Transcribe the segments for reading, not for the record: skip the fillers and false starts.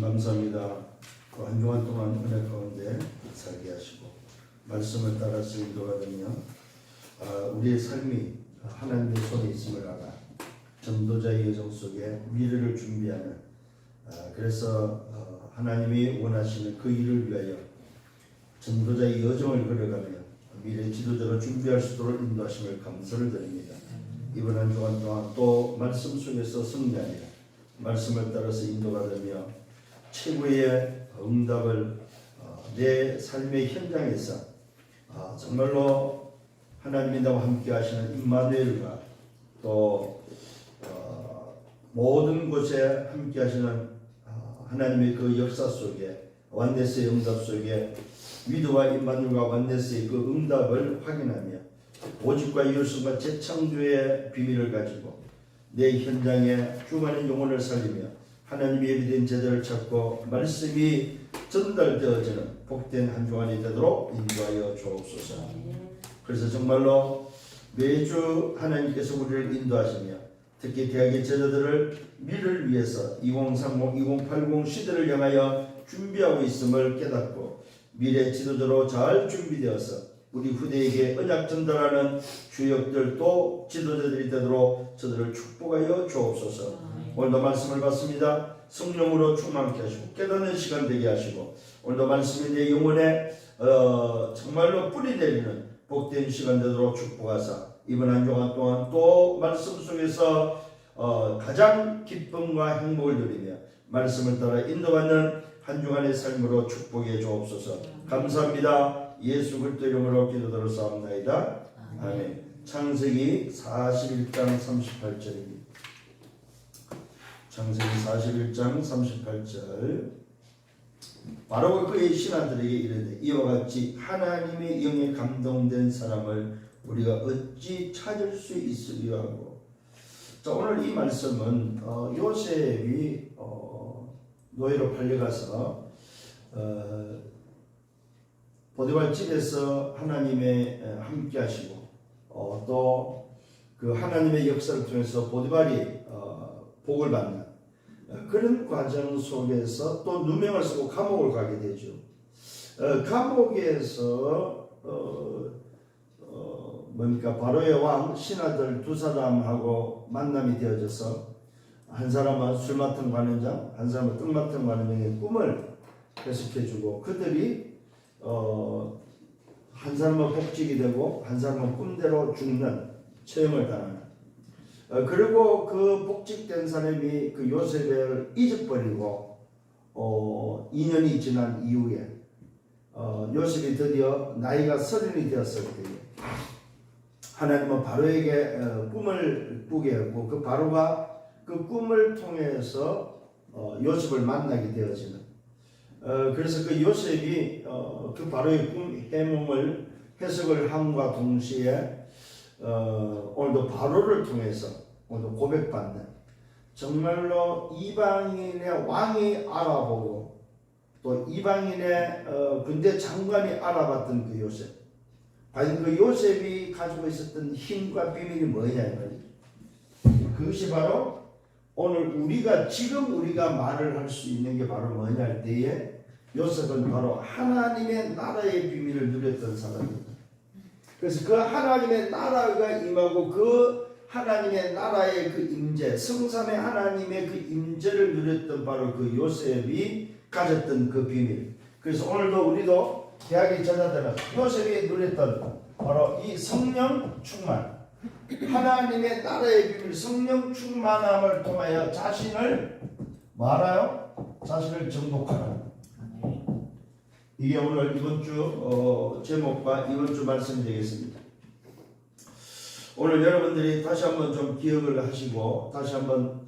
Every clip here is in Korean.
감사합니다. 한 주간 동안 은혜 가운데 살게 하시고 말씀을 따라서 인도가 되며 우리의 삶이 하나님의 손에 있음을 알아 전도자의 여정 속에 미래를 준비하는 그래서 하나님이 원하시는 그 일을 위하여 전도자의 여정을 걸어가며 미래 지도자로 준비할 수 있도록 인도하심을 감사를 드립니다. 이번 한 주간 동안 또 말씀 속에서 승리하며 말씀을 따라서 인도가 되며 최고의 응답을 내 삶의 현장에서 정말로 하나님이 나와 함께 하시는 임마누엘과 또 모든 곳에 함께 하시는 하나님의 그 역사 속에 완네스의 응답 속에 위드와 임마누엘과 완네스의 그 응답을 확인하며 오직과 열심과 재창조의 비밀을 가지고 내 현장에 죽어가는 영혼을 살리며 하나님의 예비된 제자를 찾고 말씀이 전달되어지는 복된 한 주간이 되도록 인도하여 주옵소서. 그래서 정말로 매주 하나님께서 우리를 인도하시며 특히 대학의 제자들을 미래를 위해서 2030, 2080 시대를 향하여 준비하고 있음을 깨닫고 미래 지도자로 잘 준비되어서 우리 후대에게 언약 전달하는 주역들도 지도자들이 되도록 저들을 축복하여 주옵소서. 오늘도 말씀을 받습니다. 성령으로 충만케 하시고 깨닫는 시간 되게 하시고 오늘도 말씀이 내 영혼에 정말로 뿌리 내리는 복된 시간 되도록 축복하사 이번 한 주간 동안 또 말씀 속에서 가장 기쁨과 행복을 누리며 말씀을 따라 인도받는 한 주간의 삶으로 축복해 주옵소서. 감사합니다. 예수 그리스도 이름으로 기도드렸사옵나이다. 아멘. 창세기 41장 38절입니다. 창세기 41장 38절. 바로가 그의 신하들에게 이르되 이와 같이 하나님의 영에 감동된 사람을 우리가 어찌 찾을 수 있으리요 하고. 자, 오늘 이 말씀은 요셉이 노예로 팔려가서 보디발 집에서 하나님의 함께 하시고 또 그 하나님의 역사를 통해서 보디발이 복을 받는 그런 과정 속에서 또 누명을 쓰고 감옥을 가게 되죠. 감옥에서 바로의 왕 신하들 두 사람하고 만남이 되어져서 한 사람은 술 맡은 관원장, 한 사람은 떡 맡은 관원장의 꿈을 해석해주고 그들이 한 사람은 복직이 되고 한 사람은 꿈대로 죽는 체험을 당하는 그리고 그 복직된 사람이 그 요셉을 잊어버리고 2년이 지난 이후에 요셉이 드디어 나이가 30이 되었을 때에 하나님은 바로에게 꿈을 꾸게 했고 그 바로가 그 꿈을 통해서 요셉을 만나게 되어지는 그래서 그 요셉이 그 바로의 꿈 해몽을 해석을 함과 동시에 오늘도 바로를 통해서 오늘도 고백받는 정말로 이방인의 왕이 알아보고 또 이방인의 군대 장관이 알아봤던 그 요셉. 과연 그 요셉이 가지고 있었던 힘과 비밀이 뭐냐 그것이 바로 오늘 지금 우리가 말을 할 수 있는 게 바로 뭐냐 할 때에 요셉은 바로 하나님의 나라의 비밀을 누렸던 사람입니다. 그래서 그 하나님의 나라가 임하고 그 하나님의 나라의 그 임재, 성삼의 하나님의 그 임재를 누렸던 바로 그 요셉이 가졌던 그 비밀. 그래서 오늘도 우리도 대학의 제자들은 요셉이 누렸던 바로 이 성령 충만, 하나님의 나라의 비밀, 성령 충만함을 통하여 자신을 말하여 자신을 정복하라. 이게 오늘 이번 주 제목과 이번 주 말씀이 되겠습니다. 오늘 여러분들이 다시 한번 좀 기억을 하시고 다시 한번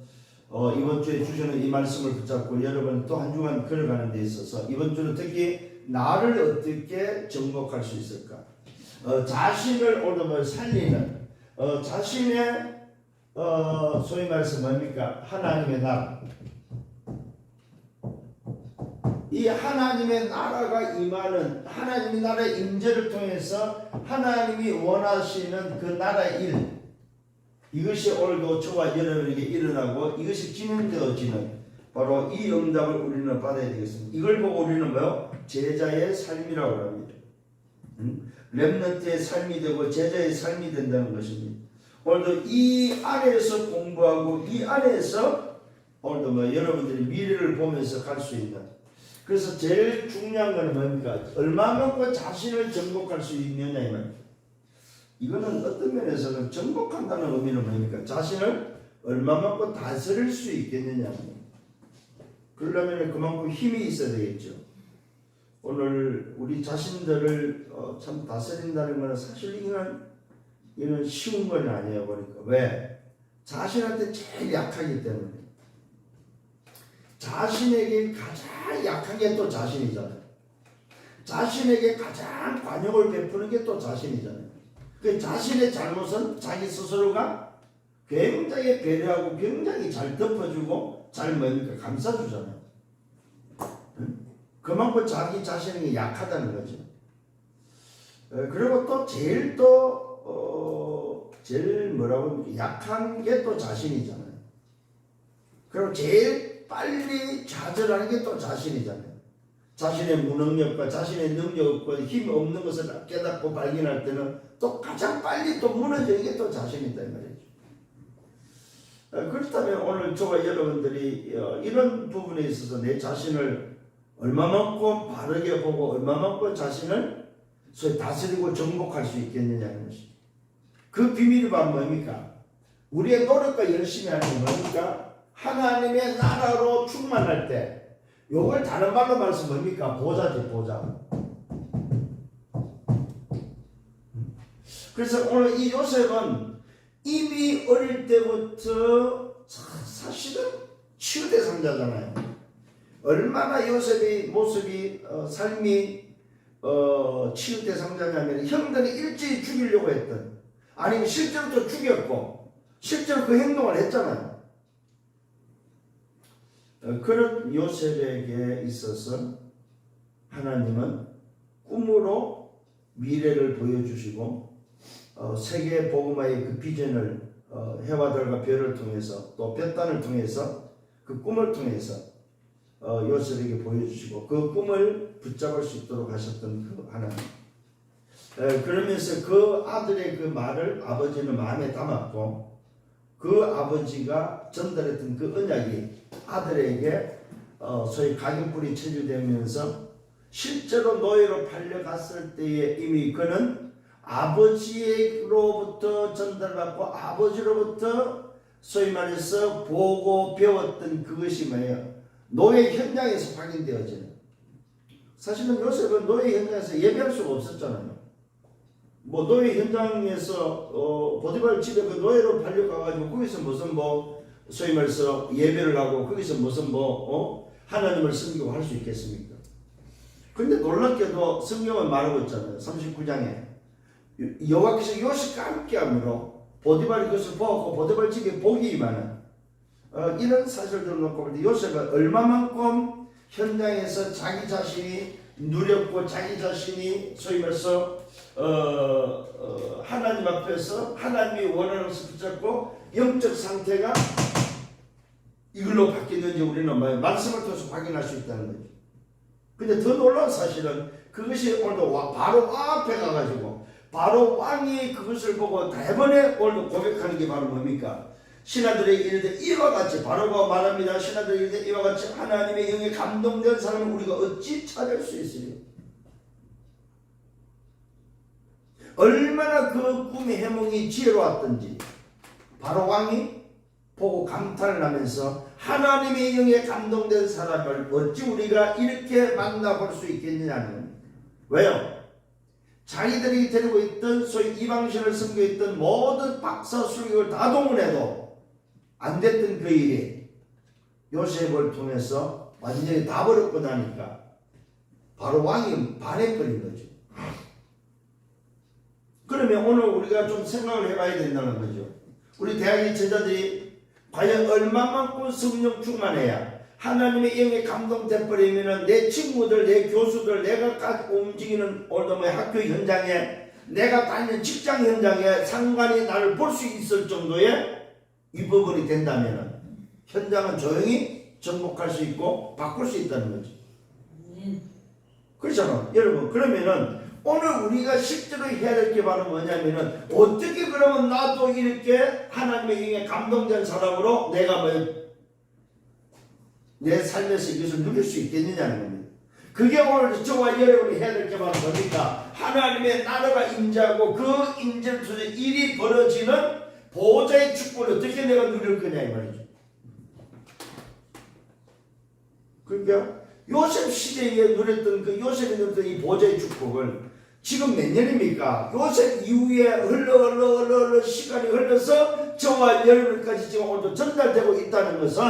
이번 주에 주시는 이 말씀을 붙잡고 여러분 또 한 주간 걸어가는 데 있어서 이번 주는 특히 나를 어떻게 정복할 수 있을까? 자신을 오늘 살리는 자신의 소위 말해서 뭡니까? 하나님의 나라. 이 하나님의 나라가 임하는 하나님의 나라의 임재를 통해서 하나님이 원하시는 그 나라의 일 이것이 오늘도 저와 여러분에게 일어나고 이것이 진행되어지는 바로 이 응답을 우리는 받아야 되겠습니다. 이걸 보고 우리는 뭐요? 제자의 삶이라고 합니다. 렘넌트의 삶이 되고 제자의 삶이 된다는 것입니다. 오늘도 이 안에서 공부하고 이 안에서 오늘도 뭐 여러분들이 미래를 보면서 갈 수 있는, 그래서 제일 중요한 건 뭡니까? 얼마만큼 자신을 정복할 수 있느냐 이 말입니다. 이거는 어떤 면에서는 정복한다는 의미는 뭡니까? 자신을 얼마만큼 다스릴 수 있겠느냐. 그러려면 그만큼 힘이 있어야 되겠죠. 오늘 우리 자신들을 참 다스린다는 것은 사실 이건 쉬운 건 아니에요. 보니까. 왜? 자신한테 제일 약하기 때문에. 자신에게 가장 약한 게 또 자신이잖아요. 자신에게 가장 관용을 베푸는 게 또 자신이잖아요. 그 자신의 잘못은 자기 스스로가 굉장히 배려하고 굉장히 잘 덮어주고 잘 뭡니까? 감싸주잖아요. 그만큼 자기 자신에게 약하다는 거죠. 그리고 또 제일 뭐라고 약한 게 또 자신이잖아요. 그리고 제일 빨리 좌절하는 게 또 자신이잖아요. 자신의 무능력과 자신의 능력과 힘이 없는 것을 깨닫고 발견할 때는 또 가장 빨리 또 무너지는 게 또 자신이다 이 말이죠. 그렇다면 오늘 저와 여러분들이 이런 부분에 있어서 내 자신을 얼마만큼 바르게 보고 얼마만큼 자신을 소위 다스리고 정복할 수 있겠느냐는 것입니다. 그 비밀이 바로 뭡니까? 우리의 노력과 열심히 하는 게 뭡니까? 하나님의 나라로 충만할 때, 요걸 다른 말로 말해서 뭡니까? 보좌지, 보좌. 그래서 오늘 이 요셉은 이미 어릴 때부터 사실은 치유 대상자잖아요. 얼마나 요셉의 모습이 삶이 치유 대상자냐면 형들이 일찍 죽이려고 했던, 아니면 실제로 또 죽였고 실제로 그 행동을 했잖아요. 그런 요셉에게 있어서 하나님은 꿈으로 미래를 보여주시고 세계 복음화의 그 비전을 해와들과 별을 통해서 또 볕단을 통해서 그 꿈을 통해서 요셉에게 보여주시고 그 꿈을 붙잡을 수 있도록 하셨던 그 하나님. 그러면서 그 아들의 그 말을 아버지는 마음에 담았고 그 아버지가 전달했던 그 언약이 아들에게 소위 각인뿔이 체질되면서 실제로 노예로 팔려갔을 때에 이미 그는 아버지로부터 전달받고 아버지로부터 소위 말해서 보고 배웠던 그것이 뭐예요? 노예 현장에서 확인되어지는. 사실은 요셉은 노예 현장에서 예배할 수가 없었잖아요. 뭐 노예 현장에서 보디발 집에 그 노예로 팔려가가지고 거기서 무슨 소위 말해서 예배를 하고 거기서 무슨 하나님을 섬기고 할 수 있겠습니까? 근데 놀랍게도 성경은 말하고 있잖아요. 39장에 여호와께서 요셉과 함께함으로 보디발이 그것을 보았고 보디발 집에 복이 임하는 이런 사실들을 놓고 볼 때 요셉은 얼마만큼 현장에서 자기 자신이 누렸고 자기 자신이 소위 말해서 하나님 앞에서 하나님이 원하는 것을 붙잡고 영적 상태가 이걸로 바뀌는지 우리는 말씀을 통해서 확인할 수 있다는 거죠. 근데 더 놀라운 사실은 그것이 오늘도 바로 앞에 가가지고 바로 왕이 그것을 보고 대번에 오늘도 고백하는 게 바로 뭡니까? 신하들에게 이르되 이와 같이 바로가 말합니다. 신하들에게 이르되 이와 같이 하나님의 영에 감동된 사람을 우리가 어찌 찾을 수 있으리요? 얼마나 그 꿈의 해몽이 지혜로웠던지 바로 왕이 보고 감탄을 하면서 하나님의 영에 감동된 사람을 어찌 우리가 이렇게 만나볼 수 있겠느냐는. 왜요? 자기들이 데리고 있던 소위 이방신을 섬겨 있던 모든 박사 수교를 다 동원해도 안 됐던 그 일이 요셉을 통해서 완전히 다 버렸고 나니까 바로 왕이 반해버린 거죠. 그러면 오늘 우리가 좀 생각을 해봐야 된다는 거죠. 우리 대학의 제자들이 과연 얼마만큼 성령 충만해야 하나님의 영에 감동돼버리면 내 친구들, 내 교수들, 내가 움직이는 오늘도 학교 현장에, 내가 다니는 직장 현장에 상관이 나를 볼 수 있을 정도의 이 부분이 된다면 현장은 조용히 정복할 수 있고 바꿀 수 있다는 거죠. 그렇잖아. 여러분, 그러면은 오늘 우리가 실제로 해야 될 게 바로 뭐냐면은 어떻게 그러면 나도 이렇게 하나님의 영에 감동된 사람으로 내가 내 삶에서 이것을 누릴 수 있겠느냐는 겁니다. 그게 오늘 저와 여러분이 해야 될 게 바로 뭡니까? 하나님의 나라가 임재하고 그 임재를 통해 일이 벌어지는 보호자의 축복을 어떻게 내가 누릴 거냐 이 말이죠. 그러니까 요셉 시대에 누렸던 그 요셉이 누렸던 이 보호자의 축복을 지금 몇 년입니까? 요셉 이후에 흘러 시간이 흘러서 저와 여러분까지 지금 오늘도 전달되고 있다는 것은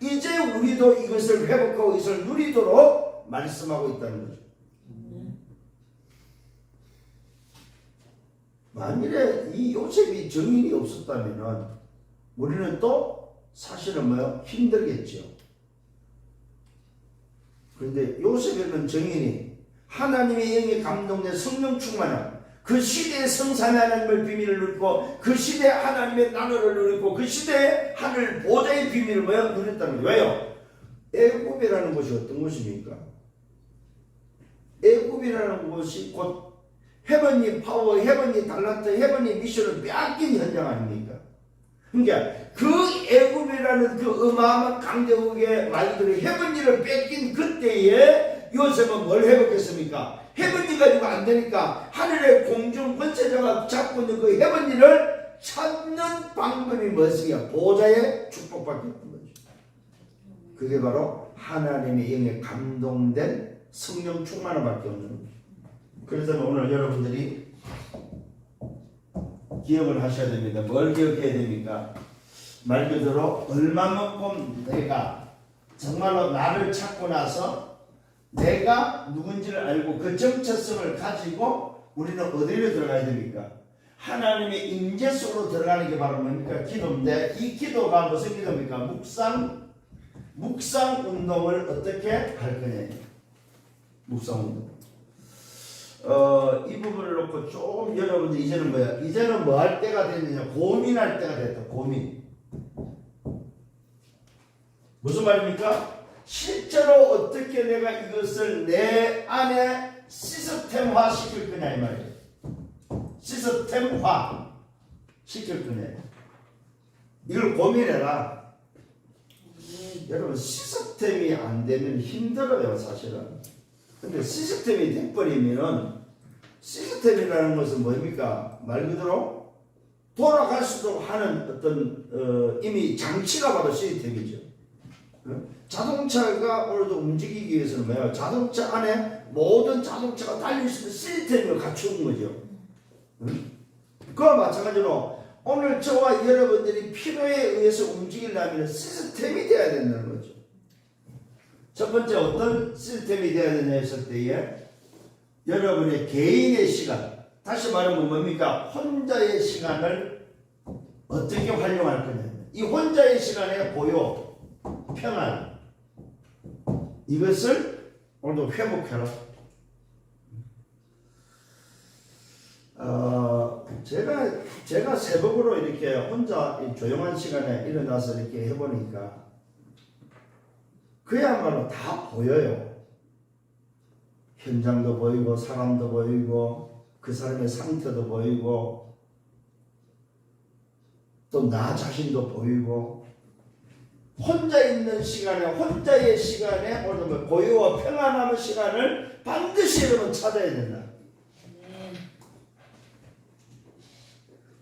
이제 우리도 이것을 회복하고 이것을 누리도록 말씀하고 있다는 거죠. 만일에 이 요셉이 정인이 없었다면 우리는 또 사실은 힘들겠죠. 그런데 요셉에는 정인이 하나님의 영에 감동된 성령 충만함, 그 시대의 성삼위 하나님의 비밀을 누리고 그 시대의 하나님의 나라를 누리고 그 시대의 하늘 보좌의 비밀을 누렸다는 거예요. 왜요? 애굽이라는 것이 어떤 것입니까? 애굽이라는 것이 곧 헤븐리 파워, 헤븐리 달란트, 헤븐리 미션을 빼앗긴 현장 아닙니까? 그러니까 그 애굽이라는 그 어마어마한 강대국의 말들이 헤븐리를 뺏긴 그때에 요셉은 뭘 회복했습니까? 헤븐리 가지고 안 되니까 하늘의 공중 권세자가 잡고 있는 그 헤븐리를 찾는 방법이 무엇이냐? 보좌의 축복밖에 없는 거죠. 그게 바로 하나님의 영에 감동된 성령 충만함밖에 없는 거죠. 그래서 오늘 여러분들이 기억을 하셔야 됩니다. 뭘 기억해야 됩니까? 말 그대로 얼마만큼 내가 정말로 나를 찾고 나서 내가 누군지를 알고 그 정체성을 가지고 우리는 어디로 들어가야 됩니까? 하나님의 임재 속으로 들어가는 게 바로 뭡니까? 기도인데 이 기도가 무슨 기도입니까? 묵상 운동을 어떻게 할 거냐? 묵상 운동. 이 부분을 놓고 조금 여러분들 이제는 뭐야? 이제는 뭐 할 때가 됐느냐? 고민할 때가 됐다. 고민. 무슨 말입니까? 실제로 어떻게 내가 이것을 내 안에 시스템화 시킬 거냐 이 말이에요. 시스템화 시킬 거냐. 이걸 고민해라. 여러분 시스템이 안 되면 힘들어요 사실은. 근데 시스템이 돼버리면은 시스템이라는 것은 뭡니까? 말 그대로 돌아갈 수도 하는 어떤 이미 장치가 바로 시스템이죠. 자동차가 오늘도 움직이기 위해서는 뭐예요? 자동차 안에 모든 자동차가 달릴 수 있는 시스템을 갖추는 거죠. 그와 마찬가지로 오늘 저와 여러분들이 필요에 의해서 움직이려면 시스템이 되어야 된다는 거죠. 첫 번째 어떤 시스템이 되어야 되냐 했을 때에 여러분의 개인의 시간, 다시 말하면 뭡니까? 혼자의 시간을 어떻게 활용할 거냐. 이 혼자의 시간의 고요, 평안, 이것을 오늘도 회복해라. 제가 새벽으로 이렇게 혼자 조용한 시간에 일어나서 이렇게 해보니까 그야말로 다 보여요. 현장도 보이고 사람도 보이고 그 사람의 상태도 보이고 또 나 자신도 보이고 혼자 있는 시간에 혼자의 시간에 오늘 고요와 평안함의 시간을 반드시 여러분 찾아야 된다.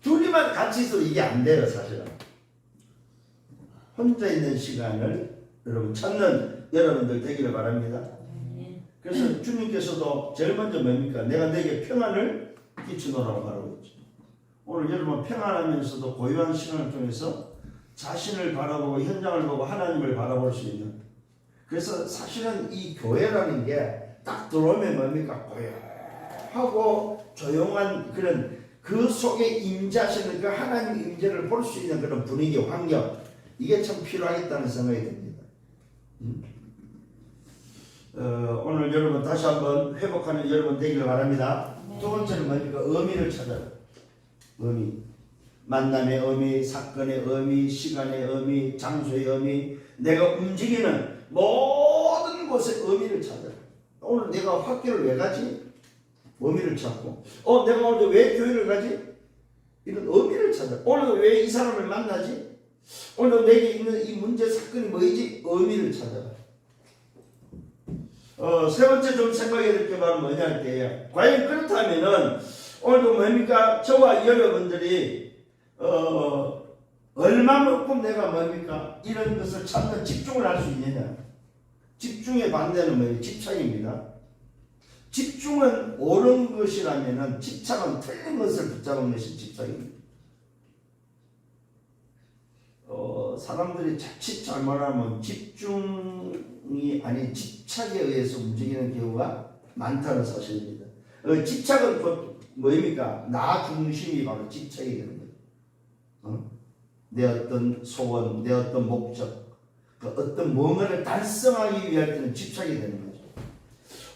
둘이만 같이 있어도 이게 안 돼요 사실은. 혼자 있는 시간을 여러분 찾는 여러분들 되기를 바랍니다. 그래서 주님께서도 제일 먼저 뭡니까? 내가 내게 평안을 끼치노라고 말하고 있죠. 오늘 여러분 평안하면서도 고요한 시간을 통해서 자신을 바라보고 현장을 보고 하나님을 바라볼 수 있는. 그래서 사실은 이 교회라는 게 딱 들어오면 뭡니까? 고요하고 조용한 그런 그 속에 임재하시는 그 하나님의 임재를 볼 수 있는 그런 분위기, 환경, 이게 참 필요하겠다는 생각이 듭니다. 오늘 여러분 다시 한번 회복하는 여러분 되기를 바랍니다. 두 번째는 뭡니까? 의미를 찾아라. 의미. 만남의 의미, 사건의 의미, 시간의 의미, 장소의 의미, 내가 움직이는 모든 곳에 의미를 찾아요. 오늘 내가 학교를 왜 가지? 의미를 찾고, 내가 오늘 왜 교회를 가지? 이런 의미를 찾아. 오늘 왜 이 사람을 만나지? 오늘 내게 있는 이 문제 사건이 뭐이지? 의미를 찾아라. 세 번째 좀 생각해야 될 게 바로 뭐냐 할 때에, 과연 그렇다면은 오늘도 뭡니까? 저와 여러분들이 얼마만큼 내가 뭡니까? 이런 것을 찾는 집중을 할 수 있느냐? 집중의 반대는 뭐예요? 집착입니다. 집중은 옳은 것이라면은 집착은 틀린 것을 붙잡은 것이 집착입니다. 사람들이 자칫 잘못하면 집중이 아닌 집착에 의해서 움직이는 경우가 많다는 사실입니다. 집착은 뭐입니까? 나 중심이 바로 집착이 되는 거예요. 내 어떤 소원, 내 어떤 목적, 그 어떤 뭔가를 달성하기 위할 때는 집착이 되는 거죠.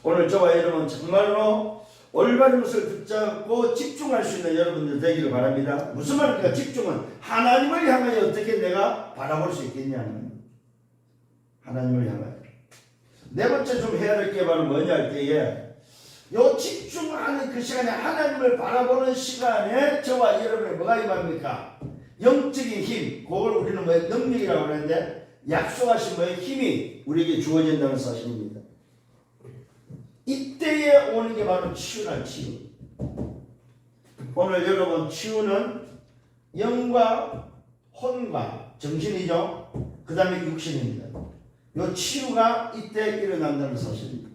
오늘 저와 여러분 정말로 올바른 것을 붙잡고 집중할 수 있는 여러분들 되기를 바랍니다. 무슨 말입니까? 집중은 하나님을 향하여 어떻게 내가 바라볼 수 있겠냐는, 하나님을 향하여. 네 번째 좀 해야 될 게 바로 뭐냐 할 때에, 요 집중하는 그 시간에, 하나님을 바라보는 시간에 저와 여러분의 뭐가 임합니까? 영적인 힘, 그걸 우리는 뭐예요? 능력이라고 하는데, 약속하신 뭐예요? 힘이 우리에게 주어진다는 사실입니다. 이때에 오는 게 바로 치유란 치유. 오늘 여러분, 치유는 영과 혼과 정신이죠. 그 다음에 육신입니다. 이 치유가 이때 일어난다는 사실입니다.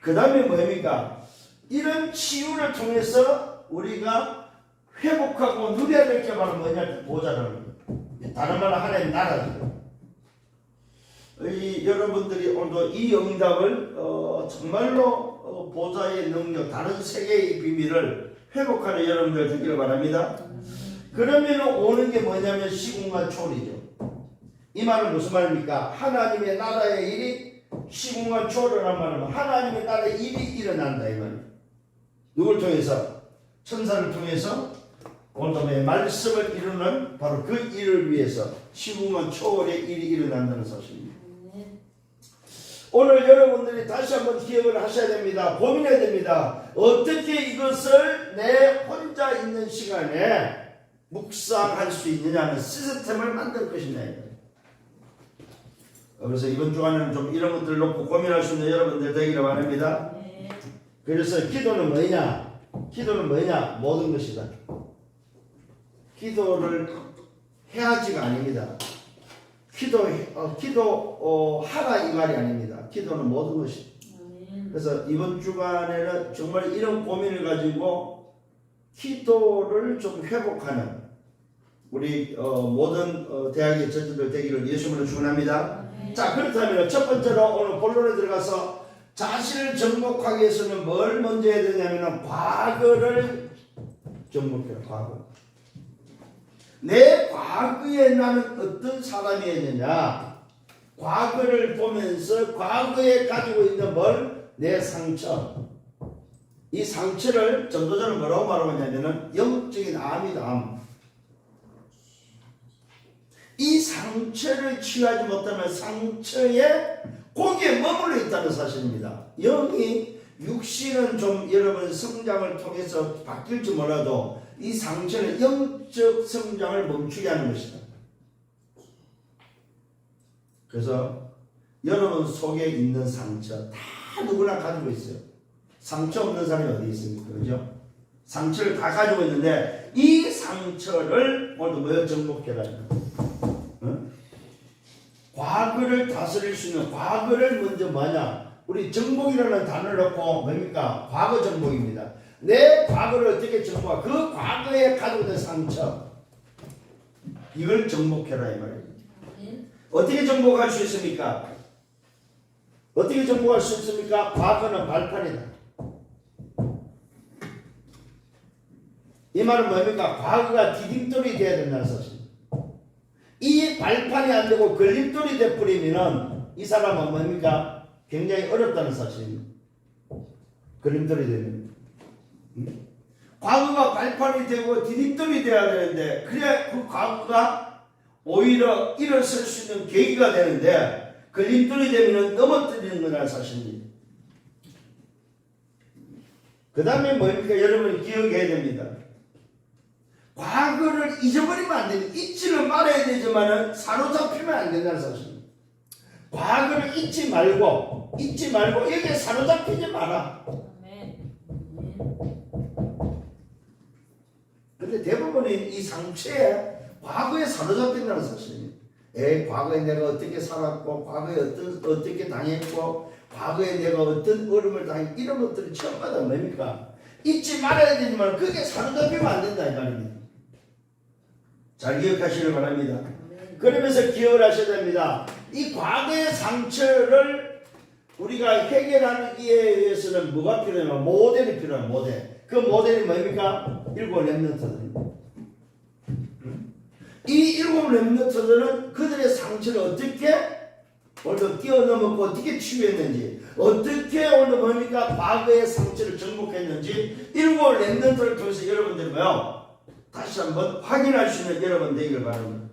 그 다음에 뭡니까? 이런 치유를 통해서 우리가 회복하고 누려야 될 게 바로 뭐냐? 보좌라는 거예요. 다른 말로 하나님 나라죠. 여러분들이 오늘도 이 응답을 정말로 보좌의 능력, 다른 세계의 비밀을 회복하는 여러분들 되기를 바랍니다. 그러면 오는 게 뭐냐면 시공간 초월이죠. 이 말은 무슨 말입니까? 하나님의 나라의 일이 시공간 초월이라는 말은 하나님의 나라의 일이 일어난다 이 말입니다. 누굴 통해서? 천사를 통해서 오늘의 말씀을 이루는 바로 그 일을 위해서 시공간 초월의 일이 일어난다는 사실입니다. 오늘 여러분들이 다시 한번 기억을 하셔야 됩니다. 고민해야 됩니다. 어떻게 이것을 내 혼자 있는 시간에 묵상할 수 있느냐는 시스템을 만들 것이냐. 그래서 이번 주간에는 좀 이런 것들을 놓고 고민할 수 있는 여러분들 되기를 바랍니다. 그래서 기도는 뭐냐? 기도는 뭐냐? 모든 것이다. 기도를 해야지가 아닙니다. 하라 이 말이 아닙니다. 기도는 모든 것이다. 그래서 이번 주간에는 정말 이런 고민을 가지고 기도를 좀 회복하는 우리 모든 대학의 전체들 되기를 예수님으로 축원합니다. 자, 그렇다면 첫 번째로 오늘 본론에 들어가서 자신을 정복하기 위해서는 뭘 먼저 해야 되냐면 과거를 정복해요. 과거. 내 과거에 나는 어떤 사람이었느냐, 과거를 보면서 과거에 가지고 있는 내 상처, 이 상처를 전도자는 뭐라고 말하냐면은 영적인 암이다. 암. 이 상처를 치유하지 못하면 상처에 거기에 머물러 있다는 사실입니다. 영이 육신은 좀 여러분 성장을 통해서 바뀔지 몰라도 이 상처는 영적 성장을 멈추게 하는 것이다. 그래서 여러분 속에 있는 상처 다 누구나 가지고 있어요. 상처 없는 사람이 어디 있습니까? 그죠? 상처를 다 가지고 있는데 이 상처를 오늘도 뭐에 정복해라. 과거를 다스릴 수 있는, 과거를 먼저 뭐냐? 우리 정복이라는 단어를 넣고 뭡니까? 과거 정복입니다. 내 과거를 어떻게 정복하? 그 과거에 가지고 있는 상처, 이걸 정복해라 이 말이에요. 어떻게 정복할 수 있습니까? 어떻게 정복할 수 있습니까? 과거는 발판이다. 이 말은 뭡니까? 과거가 디딤돌이 되어야 된다는 사실. 이 발판이 안 되고 걸림돌이 돼버리면은 이 사람은 뭡니까? 굉장히 어렵다는 사실입니다. 걸림돌이 되면. 과거가 발판이 되고 디딤돌이 되어야 되는데 그래야 그 과거가 오히려 일어설 수 있는 계기가 되는데 걸림돌이 되면 넘어뜨리는 거라는 사실입니다. 그 다음에 뭡니까? 여러분이 기억해야 됩니다. 과거를 잊어버리면 안 됩니다. 잊지는 말아야 되지만 사로잡히면 안 된다는 사실입니다. 과거를 잊지 말고 여기에 사로잡히지 마라. 근데 대부분의 이 상처에 과거에 사로잡힌다는 사실입니다. 과거에 내가 어떻게 살았고 과거에 어떻게 당했고 과거에 내가 어떤 어려움을 당했고 이런 것들이 처음마다 뭡니까? 잊지 말아야 되지만 그게 사로잡히면 안 된다 이 말입니다. 잘 기억하시길 바랍니다. 그러면서 기억을 하셔야 됩니다. 이 과거의 상처를 우리가 해결하기 위해서는 뭐가 필요하냐면 모델이 필요한 모델. 그 모델이 뭡니까? 일곱 렘넌트들입니다. 이 일곱 렘넌트들은 그들의 상처를 어떻게 오늘 뛰어넘었고 어떻게 치유했는지 어떻게 오늘 뭡니까? 과거의 상처를 정복했는지 일곱 렘넌트를 통해서 여러분들 뭐요? 다시 한번 확인할 수 있는 여러분 되기를 바랍니다.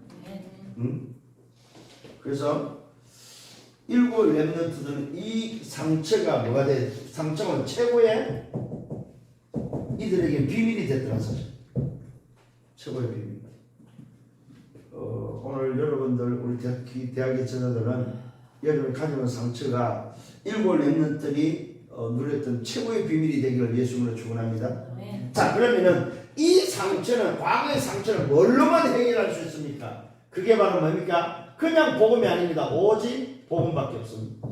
그래서 일곱 렘넌트들은 이 상처가 뭐가 돼? 상처는 최고의 이들에게 비밀이 됐다는 사실. 최고의 비밀. 오늘 여러분들 우리 대학의 제자들은 여러분이 가지고 있는 상처가 일곱 렘넌트들이 누렸던 최고의 비밀이 되기를 예수님으로 축원합니다. 자, 그러면은 이 상처는 과거의 상처는 뭘로만 해결할 수 있습니까? 그게 바로 뭡니까? 그냥 복음이 아닙니다. 오직 복음밖에 없습니다.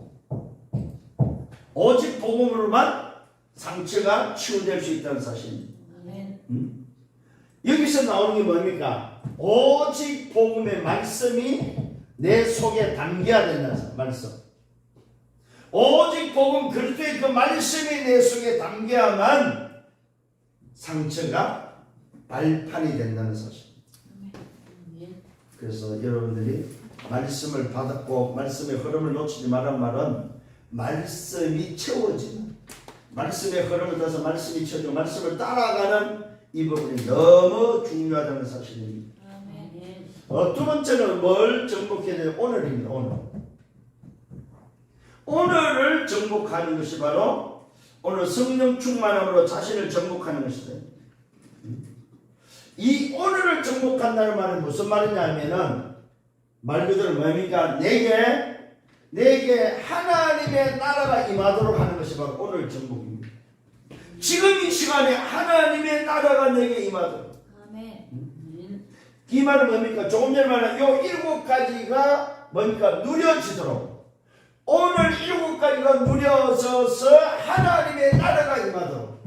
오직 복음으로만 상처가 치유될 수 있다는 사실입니다. 여기서 나오는 게 뭡니까? 오직 복음의 말씀이 내 속에 담겨야 된다는 말씀. 오직 복음 그리스도의 그 말씀이 내 속에 담겨야만 상처가 발판이 된다는 사실. 그래서 여러분들이 말씀을 받았고 말씀의 흐름을 놓치지 말란 말은 말씀이 채워지는 말씀의 흐름을 따라서 말씀이 채워지고 말씀을 따라가는 이 부분이 너무 중요하다는 사실입니다. 두 번째는 뭘 정복해야 돼요? 오늘입니다. 오늘을 정복하는 것이 바로 오늘 성령 충만함으로 자신을 정복하는 것이다. 이 오늘을 정복한다는 말은 무슨 말이냐면은 말 그대로 뭡니까? 내게 하나님의 나라가 임하도록 하는 것이 바로 오늘 정복입니다. 지금 이 시간에 하나님의 나라가 내게 임하도록. 이 말은 뭡니까? 조금 전에 말한 요 일곱 가지가 뭡니까? 누려지도록. 오늘 일곱 가지가 누려져서 하나님의 나라가 임하도록.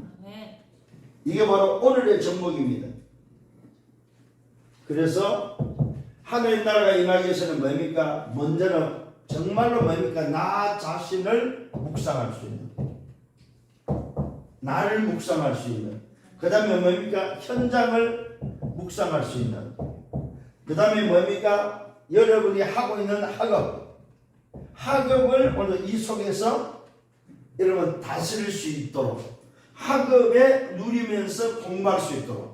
이게 바로 오늘의 정복입니다. 그래서 하나님 나라가 임하기 위해서는 뭡니까? 먼저는 정말로 뭡니까? 나 자신을 묵상할 수 있는, 나를 묵상할 수 있는, 그 다음에 뭡니까? 현장을 묵상할 수 있는, 그 다음에 뭡니까? 여러분이 하고 있는 학업을 오늘 이 속에서 여러분 다스릴 수 있도록, 학업에 누리면서 공부할 수 있도록.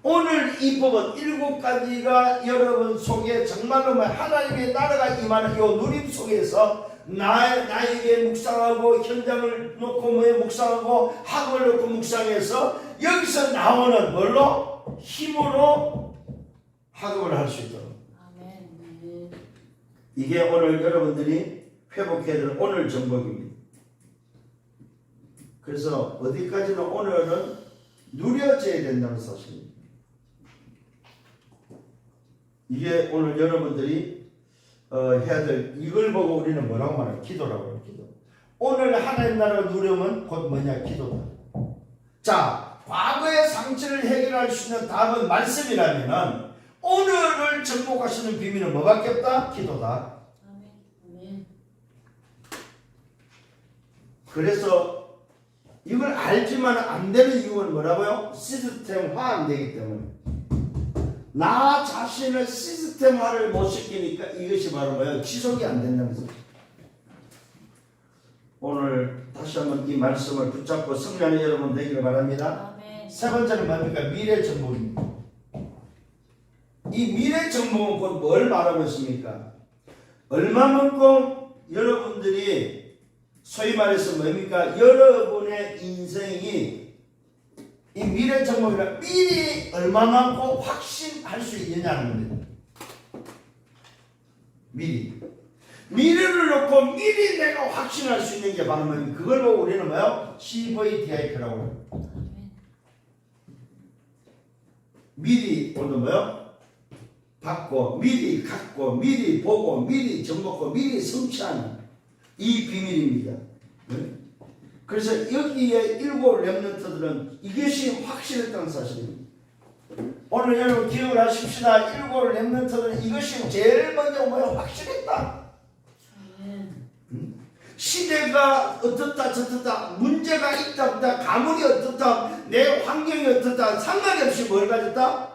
오늘 이 법은 일곱 가지가 여러분 속에 정말로 하나님의 나라가 임하는 이 누림 속에서 나에게 묵상하고 현장을 놓고 묵상하고 학을 놓고 묵상해서 여기서 나오는 뭘로? 힘으로 학업을 할 수 있도록. 이게 오늘 여러분들이 회복해야 될 오늘 정복입니다. 그래서 어디까지나 오늘은 누려져야 된다는 사실입니다. 이게 오늘 여러분들이 해야 될, 이걸 보고 우리는 뭐라고 말해요? 기도라고 해요. 기도. 오늘 하나님 나라를 누려면 곧 뭐냐? 기도다. 자, 과거의 상처를 해결할 수 있는 답은 말씀이라면 오늘을 정복하시는 비밀은 뭐밖에 없다? 기도다. 그래서 이걸 알지만 안 되는 이유는 뭐라고요? 시스템화 안 되기 때문에. 나 자신을 시스템화를 못 시키니까 이것이 바로 뭐예요? 지속이 안 된다는 거죠. 오늘 다시 한번 이 말씀을 붙잡고 승리하는 여러분 되기를 바랍니다. 세 번째는 뭡니까? 미래 정복입니다. 이 미래 정복은 곧 뭘 말하고 있습니까? 얼마만큼 여러분들이 소위 말해서 뭡니까? 여러분의 인생이 이 미래 정복이라 미리 얼마만큼 확신할 수 있느냐는 겁니다. 미래를 놓고 미리 내가 확신할 수 있는 게 바로 뭡니까? 그걸 보고 우리는 뭐요? CVDIP라고 해요. 미리 오늘 뭐요? 받고 미리 갖고 미리 보고 미리 정복하고 미리 성취하는 이 비밀입니다. 그래서 여기에 일곱 렘넌트들은 이것이 확실했다는 사실입니다. 오늘 여러분 기억을 하십시다. 일곱 렘넌트들은 이것이 제일 먼저 뭐야? 확실했다. 시대가 어떻다 저떻다 문제가 있다 없다 가문이 어떻다 내 환경이 어떻다 상관이 없이 뭘 가졌다?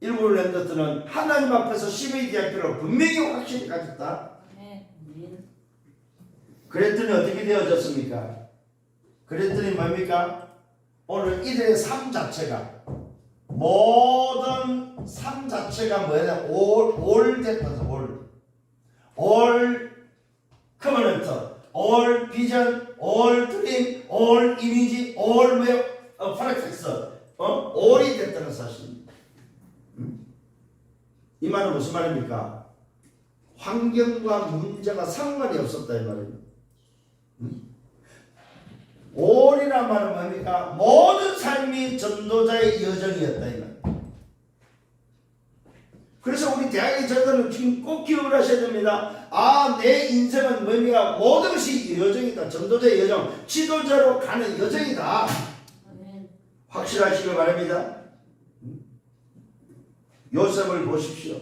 일곱 렘넌트는 하나님 앞에서 CVDIP로 분명히 확신이 가졌다. 그랬더니 어떻게 되어졌습니까? 그랬더니 뭡니까? 오늘 이들의 삶 자체가 모든 삶 자체가 뭐냐? 올 됐다. 올 커버넌트, 올 비전, 올 드림, 올 이미지, 올 프랙티스, 올이 됐다는 사실입니다. 이 말은 무슨 말입니까? 환경과 문제가 상관이 없었다 이 말입니다. 올이란 말은 뭡니까? 모든 삶이 전도자의 여정이었다 이 말. 그래서 우리 대학의 저들은 지금 꼭 기억을 하셔야 됩니다. 아, 내 인생은 뭡니까? 모든 것이 여정이다. 전도자의 여정, 지도자로 가는 여정이다. 확실하시길 바랍니다. 요셉을 보십시오.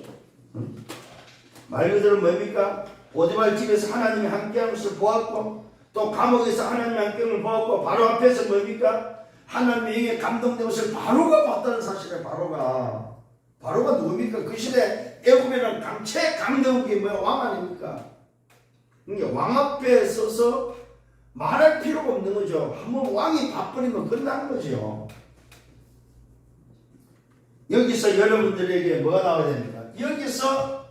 말 그대로 뭡니까? 오디발 집에서 하나님이 함께하는 것을 보았고 또 감옥에서 하나님의 함께함을 보았고 바로 앞에서 뭡니까? 하나님의 영에 감동된 것을 바로가 봤다는 사실에 바로가 누굽니까? 그 시대 애굽에는 최강대국이 뭐야? 왕 아닙니까? 그러니까 왕 앞에 서서 말할 필요가 없는 거죠. 한번 왕이 밥버리면 끝나는 거죠. 여기서 여러분들에게 뭐가 나와야 됩니까? 여기서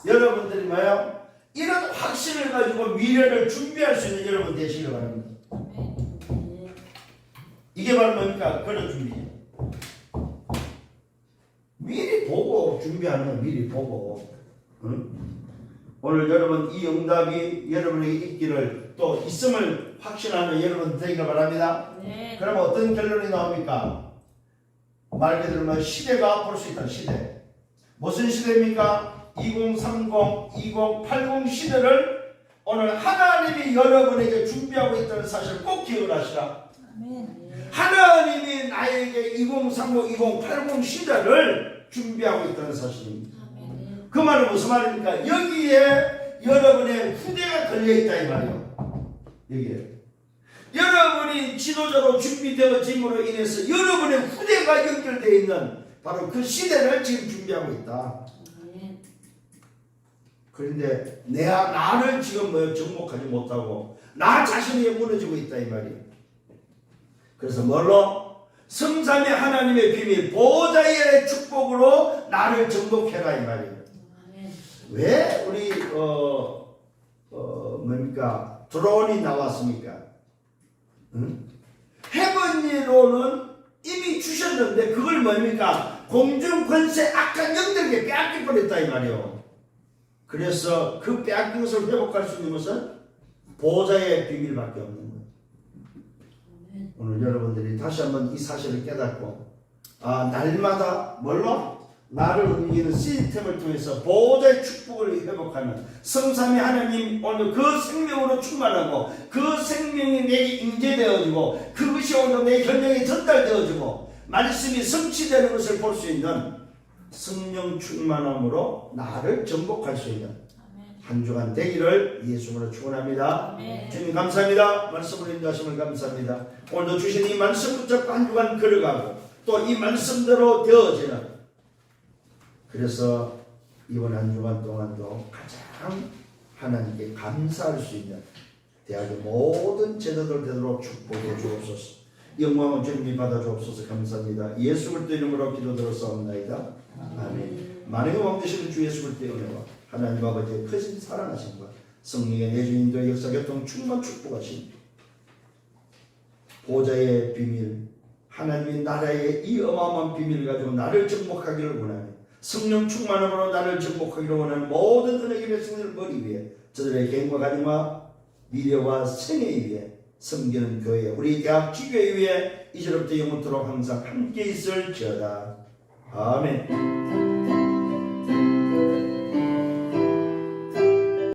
여러분들이 뭐야? 이런 확신을 가지고 미래를 준비할 수 있는 여러분 되시길 바랍니다. 이게 바로 뭡니까? 그런 준비죠. 미리 보고 준비하는 건 미리 보고. 응? 오늘 여러분 이 응답이 여러분에게 있기를 또 있음을 확신하는 여러분 되기를 바랍니다. 그럼 어떤 결론이 나옵니까? 말 그대로 시대가 볼 수 있다는 시대. 무슨 시대입니까? 2030, 2080 시대를 오늘 하나님이 여러분에게 준비하고 있다는 사실을 꼭 기억을 하시라. 하나님이 나에게 2030, 2080 시대를 준비하고 있다는 사실입니다. 그 말은 무슨 말입니까? 여기에 여러분의 후대가 걸려있다 이 말이에요. 여기에 여러분이 지도자로 준비되어짐으로 인해서 여러분의 후대가 연결되어 있는 바로 그 시대를 지금 준비하고 있다. 그런데 나를 지금 정복하지 못하고 나 자신이 무너지고 있다 이 말이에요. 그래서 뭘로? 성삼위 하나님의 비밀 보호자의 축복으로 나를 정복해라 이 말이에요. 왜 우리 뭡니까? 드론이 나왔습니까? 응? 헤븐리로는 이미 주셨는데 그걸 뭡니까? 공중 권세 악한 영들에게 빼앗길 뻔했다 이 말이에요. 그래서 그 빼앗긴 것을 회복할 수 있는 것은 보호자의 비밀밖에 없는 거예요. 오늘 여러분들이 다시 한번 이 사실을 깨닫고 날마다 뭘로? 나를 움직이는 시스템을 통해서 보호자의 축복을 회복하는 성삼위 하나님 오늘 그 생명으로 충만하고 그 생명이 내게 임재되어지고 그것이 오늘 내 현장에 전달되어지고 말씀이 성취되는 것을 볼 수 있는 성령 충만함으로 나를 정복할 수 있는 한 주간 되기를 예수님으로 축원합니다. 주님 감사합니다. 말씀을 인도하심을 감사합니다. 오늘도 주신 이 말씀 붙잡고 한 주간 걸어가고 또 이 말씀대로 되어지는 그래서 이번 한 주간 동안도 가장 하나님께 감사할 수 있는 대학의 모든 제도들 되도록 축복해 주옵소서. 영광을 주님이 받아주옵소서. 감사합니다. 예수 그리스도 이름으로 기도드렸사옵나이다. 아멘. 만행의 왕 되시는 주 예수 그리스도의 은혜와 하나님 아버지의 크신 사랑하심과 성령의 내주인도의 역사 교통 충만 축복하심 보좌의 비밀 하나님의 나라의 이 어마어마한 비밀을 가지고 나를 정복하기를 원하며 성령 충만함으로 나를 정복하기를 원하는 모든 은혜의 백성들을 머리 위에 저들의 개인과 가정과 미래와 생애 위에 섬기는 교회 우리 대학 지교회 위에 이제로부터 영원토록 항상 함께 있을지어다. 아멘.